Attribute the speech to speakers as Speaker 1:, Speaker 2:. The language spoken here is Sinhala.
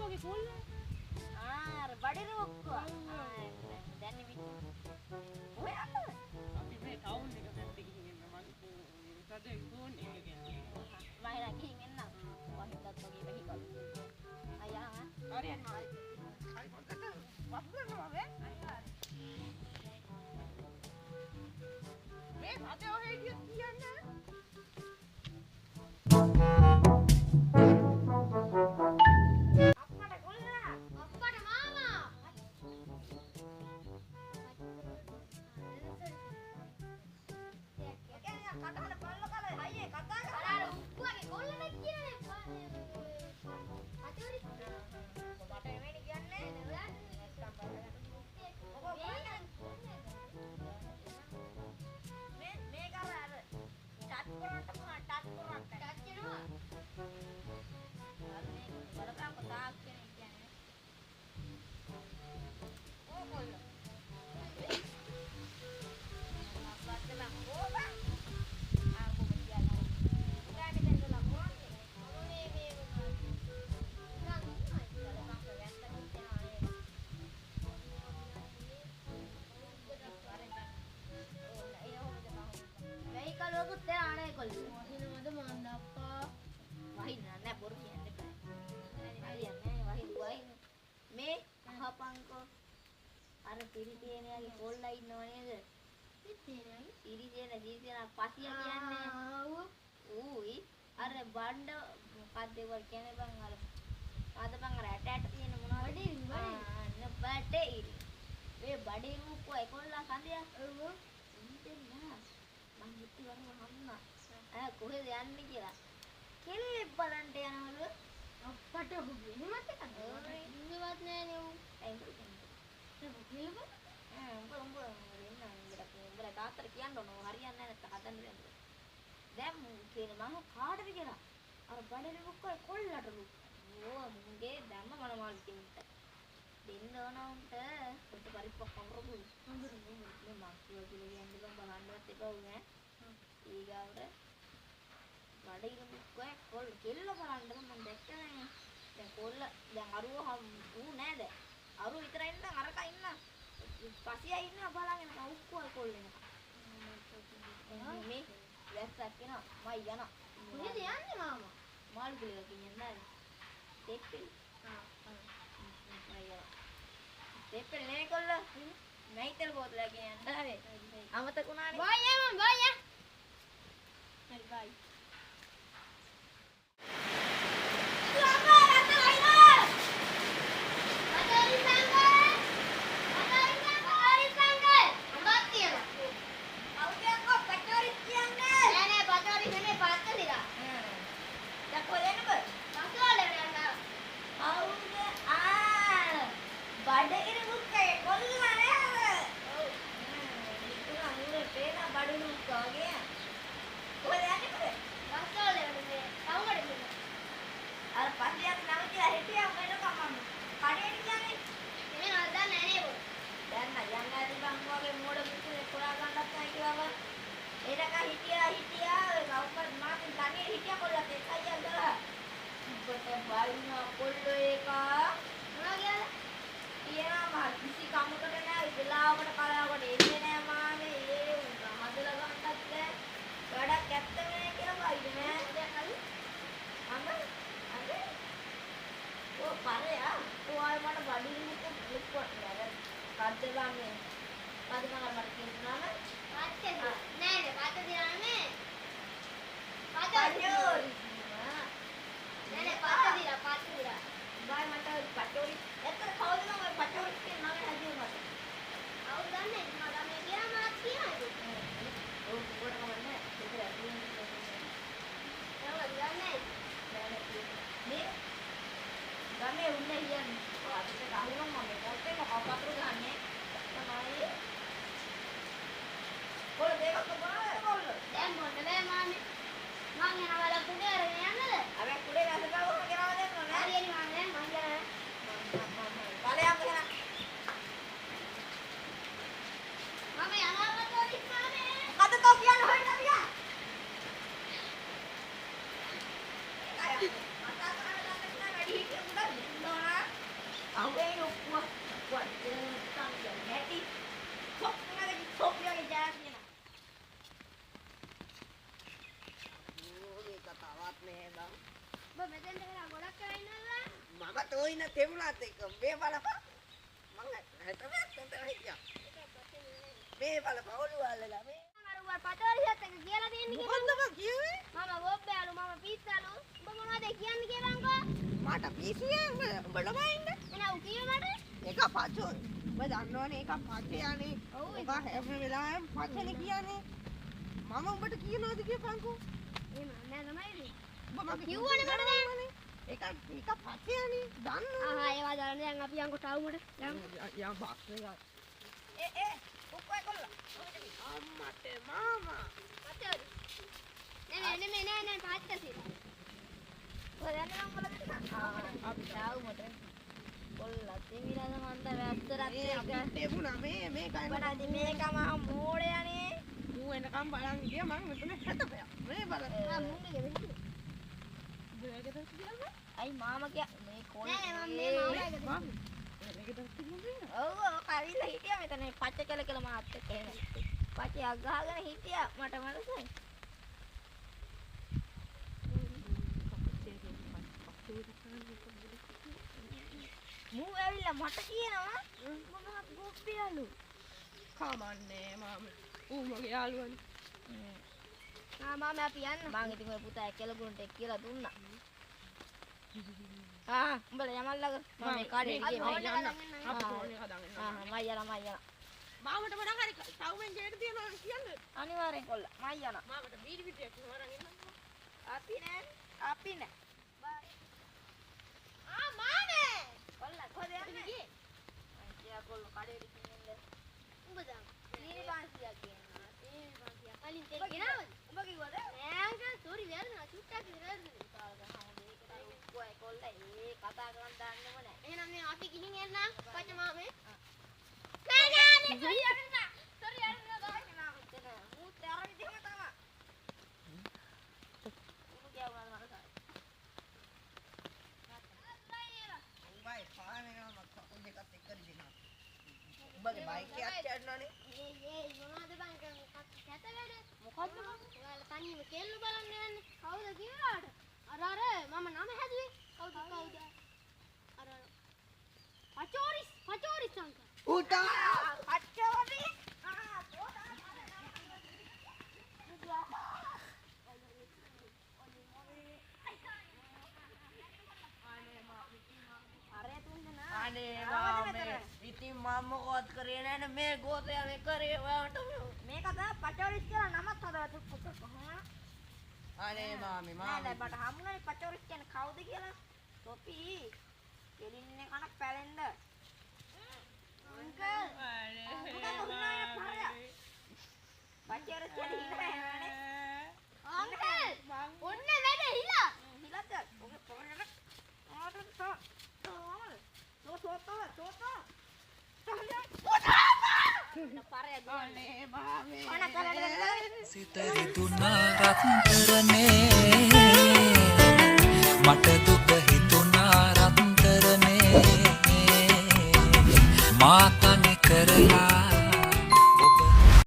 Speaker 1: වගේ කොල්ල.
Speaker 2: බඩේ ඔක්කොම. දැන් නිවිත්. ඔය අපේ
Speaker 1: අපි මේ ටවුන් එක පැත්තේ ගිහින් එන්න මං සදේ ෆෝන් එක ගන්නේ.
Speaker 2: මම හිනා ගිහින් එන්න. වහින්නත් වගේ වෙහිකල්. අයියා හරි හරි මායි. හරි පොඩ්ඩක් වප්පනවා වේ. අයියා. මේ සදේ ඔය හිටියත් කියන්නේ. පිරිතේනියාගේ කොල්ලා ඉන්නව නේද? පිරිතේන ජීවිතේන පසිය කියන්නේ. ඌයි අර බණ්ඩ මොකක්ද ඒවල් කියන්නේ බං අර ආද බං අර ඇට ඇට තියෙන මොනවද? බඩේ ඉරි. ඒ බඩේ රූපෝ ඒකොල්ලා කන්දියා. ඔව්. ඉතින් නෑ. මං හිතුව වරම හම්නා. කොහෙද යන්නේ කියලා. කෙල්ලෙක් බලන්න යනවලු. අප්පට හුගේ. එහෙමත් එකක්. ඉන්නවත් නෑනේ ඌ. උඹලා තාත්තට කියන්න ඕන හරියන්නේ නැත්නම් හදන්න බැහැ. දැන් කියන මම කාටද කියලා. අර බඩේ ලොක්කයි කොල්ලටලු. ඕ මුගේ දැම්ම මනමාල් කින්ට. දෙන්න ඕන උන්ට පොඩි පරිප්පක් අමරපු. අඳුරු මේ මං කියලා කියන්නේ බං බලන්නවත් එපා උනේ. ඊගාවට බඩේ ලොක්කයි කොල්ල කෙල්ල බලන්න මම දැක්කනේ. දැන් කොල්ල දැන් අරුව ඌ නෑ දැන්. අරු විතරයි ඉන්න අරක ඉන්න. පසියා ඉන්න බලගෙන උක්කුවල් කොල්ලෙන. මේ වැස්සක් එනවා. මම යනවා. කොහෙද යන්නේ මාමා? මාළු කුලේ ගිහින් නෑ. දෙප්පෙල්. දෙප්පෙල් නේ කොල්ල. නැයිතල් බෝතලයක් ගෙනියන්න. හරි. අමතක වුණානේ. බයි මම බයි. හරි බයි. ඔබ මෙතෙන්ට වෙලා ගොඩක් වෙලා ඉන්නවද?
Speaker 3: මම තෝින තෙමුණාත් එක්ක මේ බලපන් මං හැටමත් නැතර හිටියා මේ බලපන් ඔළුවල්ලලා මේ
Speaker 2: අර උවර් පතෝරියත් එක කියලා දෙන්නේ
Speaker 3: මොකද්ද මං කිව්වේ
Speaker 2: මම ගොබ්බෑලු මම පිස්සලු උඹ මොනවද කියන්නේ කියවන්කෝ
Speaker 3: මට පිස්සුවේ උඹ ළමයි ඉන්න
Speaker 2: එනවා උ කිව්වේ මට
Speaker 3: ඒක පචෝ ඔබ දන්නවනේ ඒක පචයානේ
Speaker 2: ඔව්
Speaker 3: ඔබ හැම වෙලාවෙම පචනේ කියන්නේ මම උඹට කියනවාද කියපන්කෝ
Speaker 2: එහෙම නෑ තමයි
Speaker 3: ඔබ මගේ
Speaker 2: කිව්වනේ මට දැන්
Speaker 3: ඒක පචයානේ දන්නවනේ
Speaker 2: ආහා ඒවා දාන්න දැන් අපි යන්කෝ ටවුමට යමු
Speaker 3: යා බස් එක ඔක්කොයි කොල්ලා අම්මට මාමා
Speaker 2: පතෝරි නේ පාත්තසි ඔය යන්න නම් බලන්න අපි ටවුමට කොල්ලා තිමිරද මන්ද වැස්තරත් එක
Speaker 3: දෙමුණා මේ කයි
Speaker 2: බලන්න මේකම මෝඩයනේ
Speaker 3: ඌ එනකම් බලන් ගියා මම මෙතන හැතපෑ මේ බලන්න
Speaker 2: මුන්නේ
Speaker 3: බෑගට කියලා
Speaker 2: අයි මාමා කිය මේ කොල් නෑ මම මේ මාමා එක ඔව් කවිලා හිටියා මෙතන පච්ච කළ මාත් එක්ක එහෙම පච්චයක් ගහගෙන හිටියා මට මතකයි මූ ඇවිල්ලා මට කියනවා මොනවද ගොප්පියලු
Speaker 3: කමන්නේ මාම ඌ මගේ යාළුවනේ
Speaker 2: මාමා අපි යන්න මං ඉතින් ඔය පුතා එක්කලගුණට එක් කියලා දුන්නා උඹලා යමල්ලාග මම මේ කාඩේ ගියේ මම යන්න
Speaker 3: අපි ෆෝන් එක දාගෙන
Speaker 2: මම යනවා
Speaker 3: මාමට මඩ හරි ටවුමෙන් ගේට තියනවා කියන්නේ
Speaker 2: අනිවාර්යෙන් කොල්ලා මම යනවා
Speaker 3: මාමට බීඩි පිටියක් හොරන් ඉන්නවා
Speaker 2: අපි නෑ බයි මානේ කොල්ලා කොහෙද යන්නේ ගියේ මං කියා කොල්ල කඩේ ඉන්නේ උඹ දාන්න සීනි 500ක් කියනවා සීනි 500ක් කලින් තෙල් ගෙනාවද උඹ කිව්වද නෑ අංකල් සෝරි වැරදුනා චුට්ටක් වැරදුනේ කාලක හම්බ ඒකට කොල්ලා ඒ කතා කරන් දාන්නෙම නෑ එහෙනම් මේ අපි ගිහින් එන්න පච්ච මාමේ නෑ සෝරි අරන්න දාන්න මෙතන මූත් අර විදිහම තමයි උඹ කියවනවා මට
Speaker 3: උඹයි පානේ මම කකුල් දෙකත් එක්ක දිනවා උඹගේ බයික් එකක් යන්නනේ
Speaker 2: ඒ මොනවද බං කැත වැඩ මොකද්ද ඔයාලා තනියම කෙල්ල බලන්න යන්නේ කවුද කියලාට අර මම නම හැදුවේ කවුද අර පචෝරිස් අංකල්
Speaker 3: උටා
Speaker 2: පචෝරිස්
Speaker 3: අනේ මාමේ ඉතින් මම මොකවත් කරේ නැහැ මේ ගෝතයා මේ කරේ ඔයාට
Speaker 2: මේක තමයි පචෝරිස් කියලා නමත් හදලා
Speaker 3: අනේ මාමේ
Speaker 2: නෑ බට හම්ුනේ පචෝරිස් කියන්නේ කවුද කියලා තොපි කෙලින්නේ කන පැලෙන්න අංකල් පචෝරිස් කියන්නේ හිලන්නේ අංකල් ඔන්න වැඩ හිලා හිලද ඔගේ පොරට
Speaker 4: සිතරිතුනා රත්තරනේ මට